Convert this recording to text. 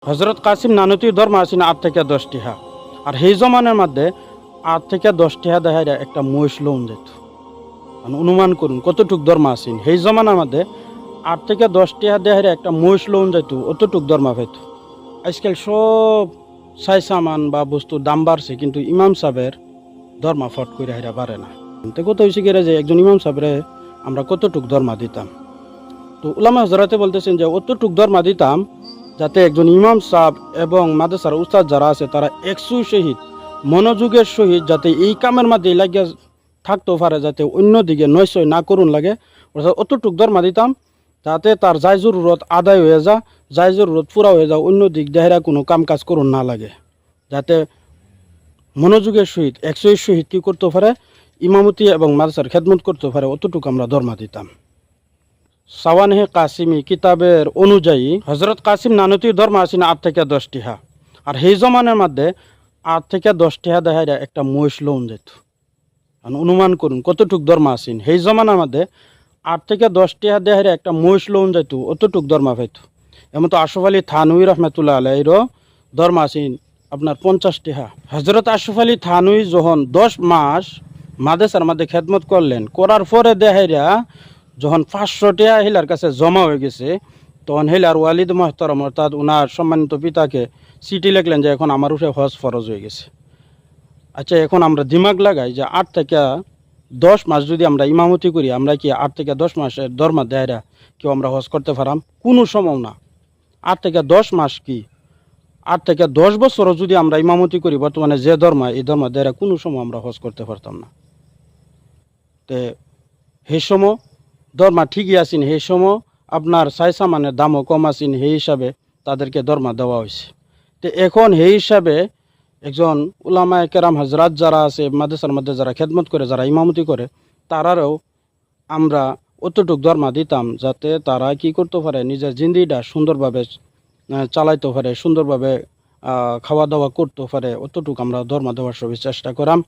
হজরত কাসিম নানতির ধর্ম আসিন 8 থেকে 10 টিহা। আর সেই জমানের মধ্যে 8 থেকে 10 টিহা দেখা যায় একটা মহিষ লোন যেত। অনুমান করুন কতটুক ধর্ম আসিন সেই জমানার মধ্যে 8 থেকে 10 টিহা দেখা যায় একটা মহিষ লোন যেত, অতটুক ধর্ম পাইত। আজকাল সব সাই সামান বা বস্তুর দাম বাড়ছে, কিন্তু ইমাম সাহেবের ধর্ম ফট করে হাইরা পারে না। তো কত হয়েছে গেলে যে একজন ইমাম সাহেবরে আমরা কতটুক ধর্ম দিতাম। তো উলামা হজরাতে বলতেছেন যে অতটুক ধর্ম দিতাম যাতে একজন ইমাম সাহেব এবং মাদ্রাসার উস্তাদ যারা আছে তারা একশোর সহিত মনোযোগের সহিত যাতে এই কামের মধ্যে লাগিয়া থাকতেও পারে, যাতে অন্যদিকে নয়সয় না করুন লাগে। অর্থাৎ অতটুক ধর্ম দিতাম যাতে তার যাই জরুরত আদায় হয়ে যা, যাই জরুরত পুরা হয়ে যাও, অন্য দিক দেহেরা কোনো কাম কাজ করুন না লাগে, যাতে মনোযোগের সহিত একশোর সহিত কী করতে পারে, ইমামতি এবং মাদ্রাসার খেদমত করতে পারে, অতটুকু আমরা ধর্ম দিতাম। সাওয়ানহে কাসিমি কিতাবের অনুযায়ী হজরত কাসিম নানতির ধর্ম আসিন 8 থেকে 10 টিহা। আর সেই জমানের মধ্যে 8 থেকে 10 টিহা দেখা যায় একটা মহিষ লোন যেত। অনুমান করুন কতটুক ধর্ম আসিন সেই জমানার মধ্যে 8 থেকে 10 টিহা দেখা যায় একটা মহিষ লোন যেত, অতটুক ধর্ম পাইত। এমন তো আশরাফ আলী থানভী রহমতুল্লাহ আলাইহিরও ধর্ম আসিন আপনার 50 টিহা। হজরত আশরাফ আলী থানভী যখন 10 মাস মাদ্রাসার মধ্যে খেদমত করলেন, করার পরে দেখাইরা যখন 500 টিহা হিলার কাছে জমা হয়ে গেছে, তখন হিলার ওয়ালিদ মোহতারম অর্থাৎ উনার সম্মানিত পিতাকে চিঠি লিখলেন যে এখন আমার উপরে হজ ফরজ হয়ে গেছে। আচ্ছা, এখন আমরা দিমাগ লাগাই যে 8 থেকে 10 মাস যদি আমরা ইমামতি করি, আমরা কি 8 থেকে 10 মাসের ধর্ম দেয়রা কেউ আমরা হজ করতে পারাম? কোনো সম্ভব না। 8 থেকে 10 মাস কি 8 থেকে 10 বছরও যদি আমরা ইমামতি করি বর্তমানে যে ধর্ম, এই ধর্ম দেয়রা কোনো সময় আমরা হজ করতে পারতাম না। তে সেই সময় ধর্ম ঠিকই আসিন, সেই সময় আপনার সাই সামানের দামও কম আসিন, সেই হিসাবে তাদেরকে ধর্ম দেওয়া হয়েছে। তো এখন সেই হিসাবে একজন উলামায়ে কেরাম হজরত যারা আছে মাদ্রাসার মধ্যে যারা খেদমত করে, যারা ইমামতি করে, তারারও আমরা অতটুক ধর্ম দিতাম যাতে তারা কি করতে পারে, নিজের জিন্দিটা সুন্দরভাবে চালাইতে পারে, সুন্দরভাবে খাওয়া দাওয়া করতে পারে, অতটুকু আমরা ধর্ম দেওয়ার সবই চেষ্টা করাম।